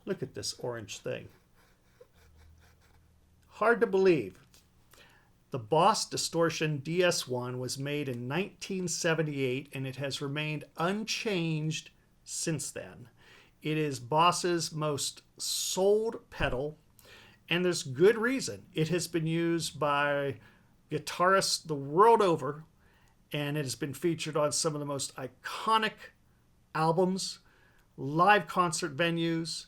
Look at this orange thing. Hard to believe. The Boss Distortion DS1 was made in 1978 and it has remained unchanged since then. It is Boss's most sold pedal, and there's good reason. It has been used by guitarists the world over, and it has been featured on some of the most iconic albums, live concert venues.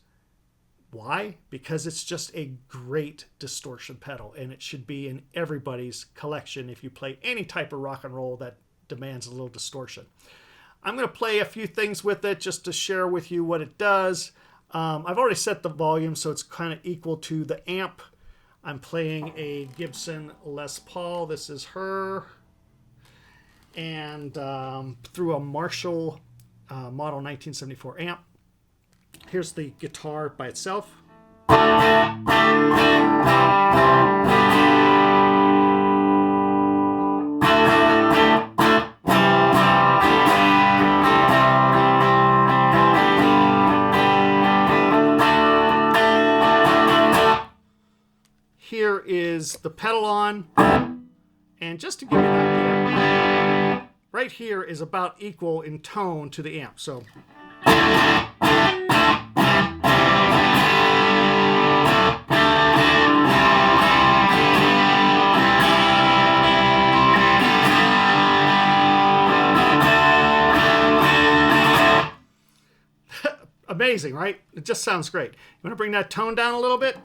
Why? Because it's just a great distortion pedal, and it should be in everybody's collection if you play any type of rock and roll that demands a little distortion. I'm going to play a few things with it just to share with you what it does. I've already set the volume so it's kind of equal to the amp. I'm playing a Gibson Les Paul. This is her. And through a Marshall model 1974 amp. Here's the guitar by itself. Here is the pedal on. And just to give you an idea, right here is about equal in tone to the amp. So amazing, right? It just sounds great. You want to bring that tone down a little bit?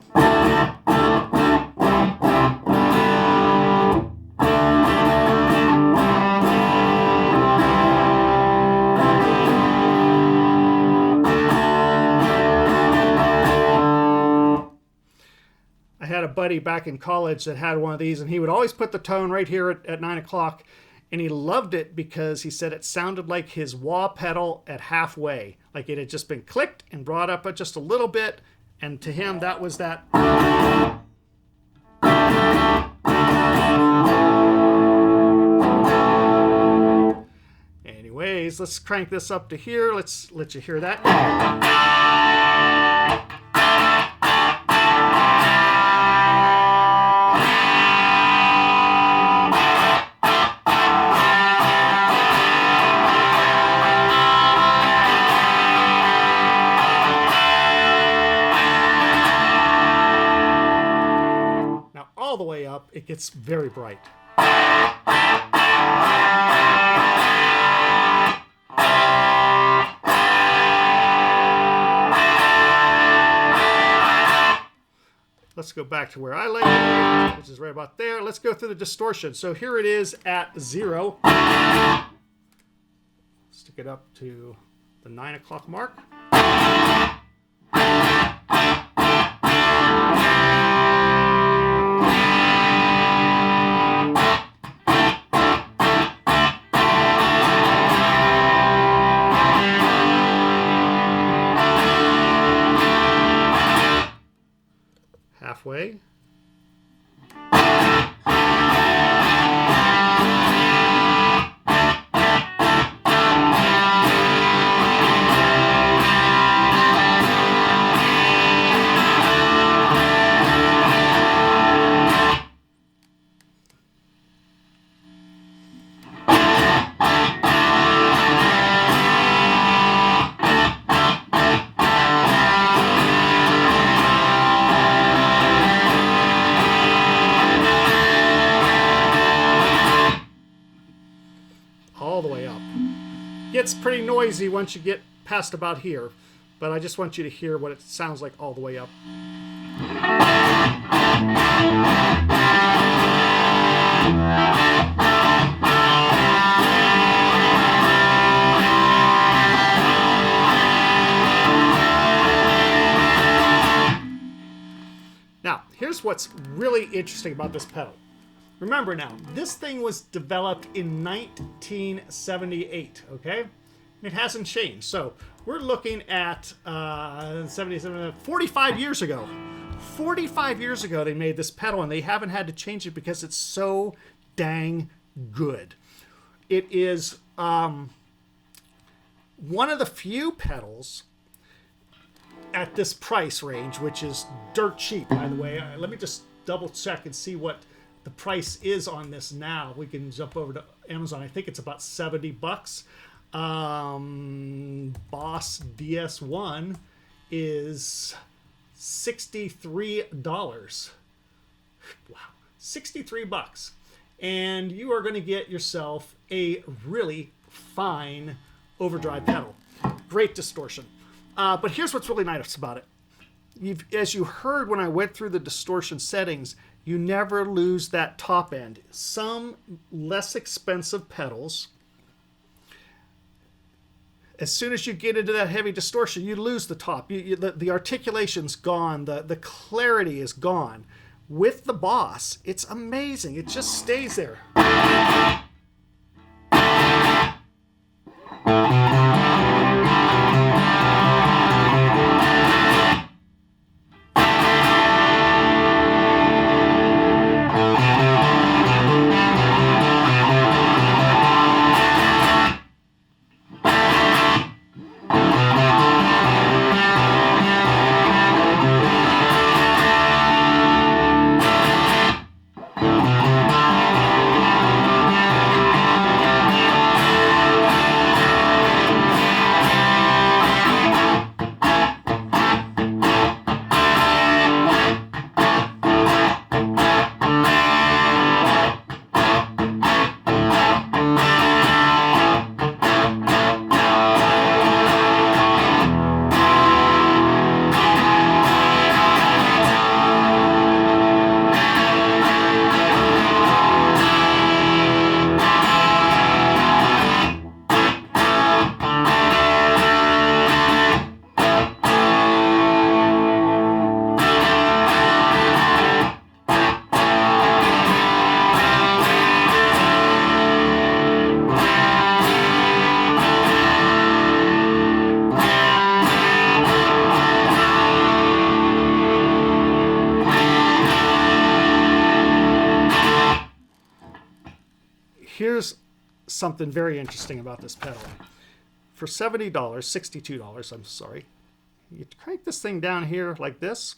I had a buddy back in college that had one of these, and he would always put the tone right here at 9 o'clock, and he loved it because he said it sounded like his wah pedal at halfway, like it had just been clicked and brought up just a little bit, and to him that was that. Anyways, let's crank this up to here. Let's let you hear that. All the way up, it gets very bright. Let's go back to where I like it, which is right about there. Let's go through the distortion. So here it is at 0. Stick it up to the 9 o'clock mark. Halfway. All the way up. Gets pretty noisy once you get past about here, but I just want you to hear what it sounds like all the way up. Now, here's what's really interesting about this pedal. Remember now, this thing was developed in 1978, okay? It hasn't changed. So we're looking at 45 years ago. 45 years ago they made this pedal, and they haven't had to change it because it's so dang good. It is one of the few pedals at this price range, which is dirt cheap, by the way. Let me just double check and see what the price is on this now. We can jump over to Amazon. I think it's about $70. Boss DS1 is $63. Wow, $63. And you are going to get yourself a really fine overdrive pedal. Great distortion. But here's what's really nice about it. As you heard when I went through the distortion settings, you never lose that top end. Some less expensive pedals, as soon as you get into that heavy distortion, you lose the top. The articulation's gone. The clarity is gone. With the Boss, it's amazing. It just stays there. Here's something very interesting about this pedal. For $70, $62, I'm sorry, you crank this thing down here like this.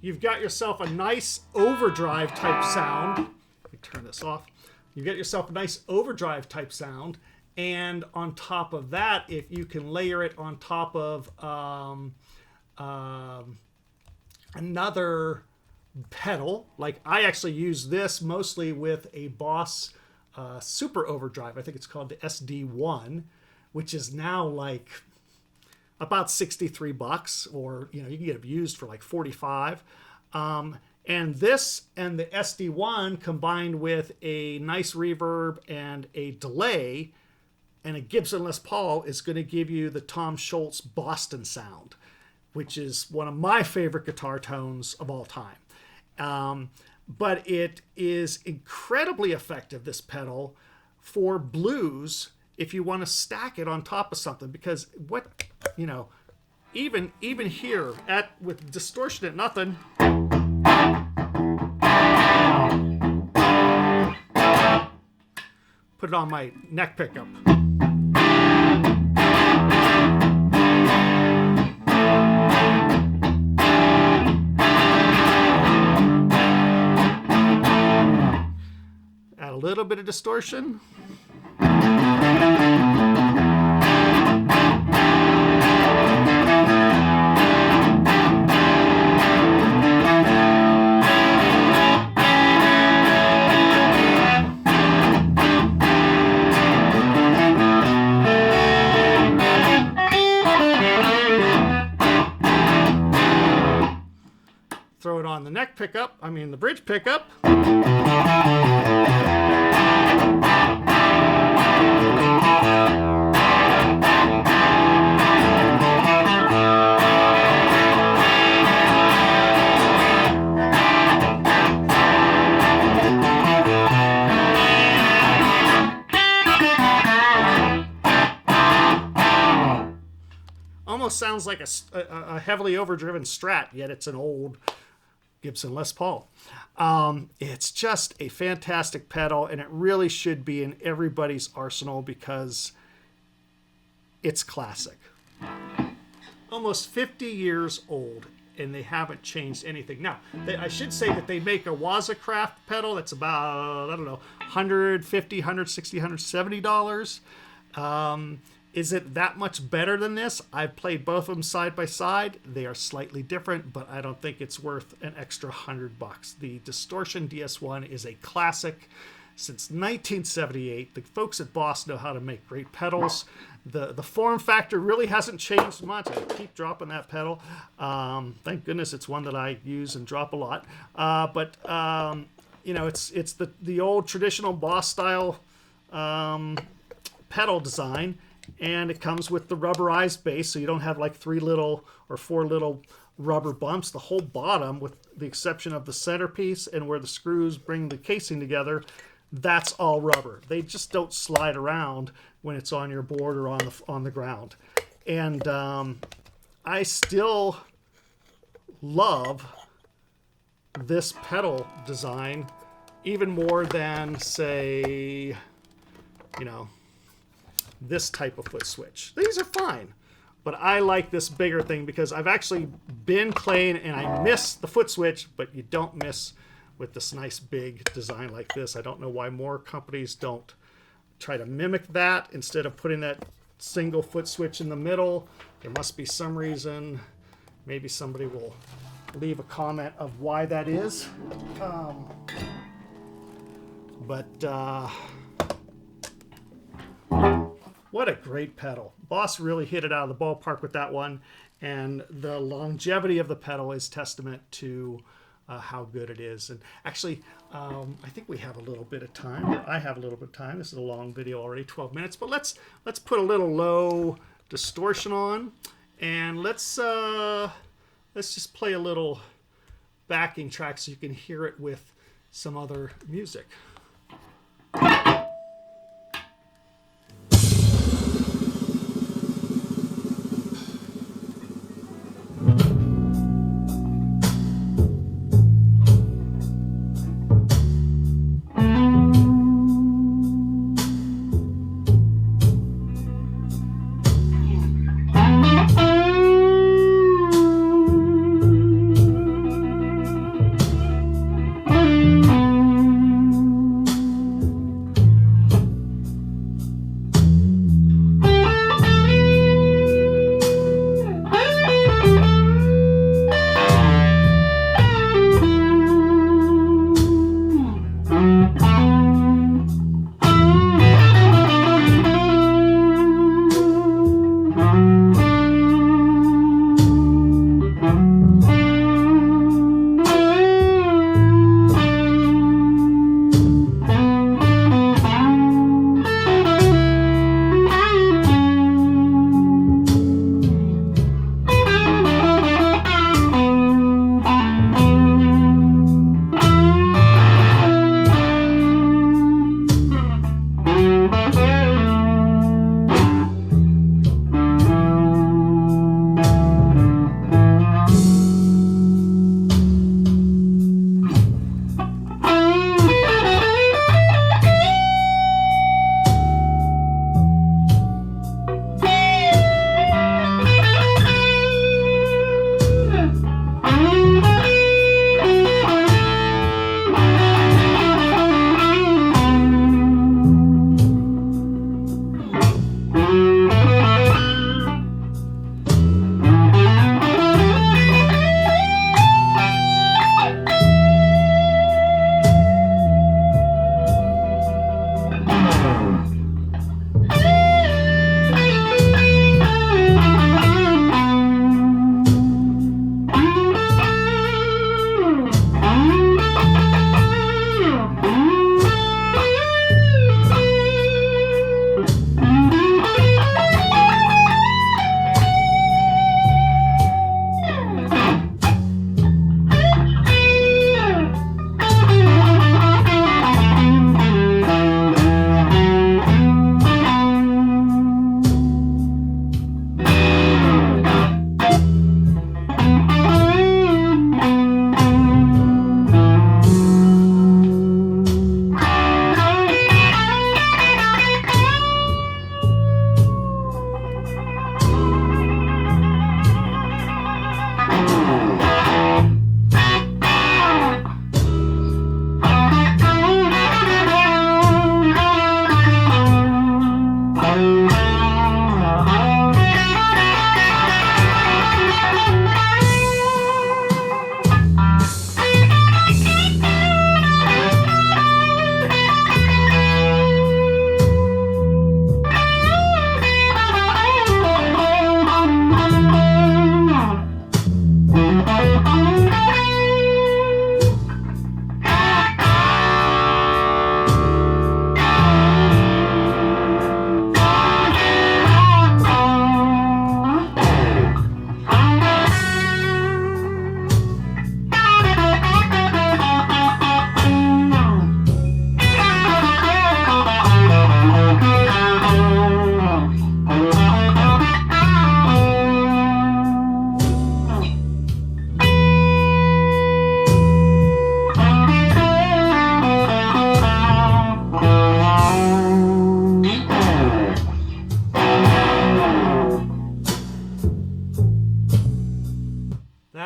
You've got yourself a nice overdrive type sound. Let me turn this off. You get yourself a nice overdrive type sound. And on top of that, if you can layer it on top of another pedal, like I actually use this mostly with a Boss Super Overdrive. I think it's called the SD1, which is now like about $63, or you can get it used for like $45. And this and the SD1 combined with a nice reverb and a delay and a Gibson Les Paul is going to give you the Tom Scholz Boston sound, which is one of my favorite guitar tones of all time. But it is incredibly effective, this pedal, for blues if you want to stack it on top of something. Because even here with distortion at nothing, put it on my neck pickup. Add a little bit of distortion. Throw it on the neck pickup, the bridge pickup. Almost sounds like a heavily overdriven Strat, yet it's an old Gibson Les Paul. It's just a fantastic pedal, and it really should be in everybody's arsenal because it's classic. Almost 50 years old, and they haven't changed anything. Now, I should say that they make a Wazacraft pedal that's about, I don't know, $150, $160, $170. Is it that much better than this? I've played both of them side by side. They are slightly different, but I don't think it's worth an extra $100. The Distortion DS1 is a classic. Since 1978, the folks at Boss know how to make great pedals. The form factor really hasn't changed much. I keep dropping that pedal. Thank goodness it's one that I use and drop a lot. But you know, it's the old traditional Boss style pedal design, and it comes with the rubberized base, so you don't have like 3 little or 4 little rubber bumps. The whole bottom, with the exception of the centerpiece and where the screws bring the casing together, that's all rubber. They just don't slide around when it's on your board or on the ground. And I still love this pedal design even more than, say, you know, this type of foot switch. These are fine, but I like this bigger thing because I've actually been playing and I miss the foot switch, but you don't miss with this nice big design like this. I don't know why more companies don't try to mimic that instead of putting that single foot switch in the middle. There must be some reason. Maybe somebody will leave a comment of why that is. What a great pedal. Boss really hit it out of the ballpark with that one, and the longevity of the pedal is testament to how good it is. And actually, I think we have a little bit of time, or I have a little bit of time. This is a long video already, 12 minutes, but let's put a little low distortion on, and let's just play a little backing track so you can hear it with some other music.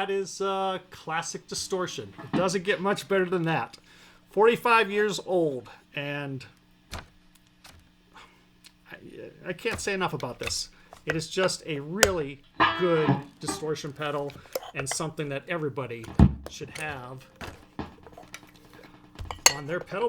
that is classic distortion. It doesn't get much better than that. 45 years old, and I can't say enough about this. It is just a really good distortion pedal and something that everybody should have on their pedal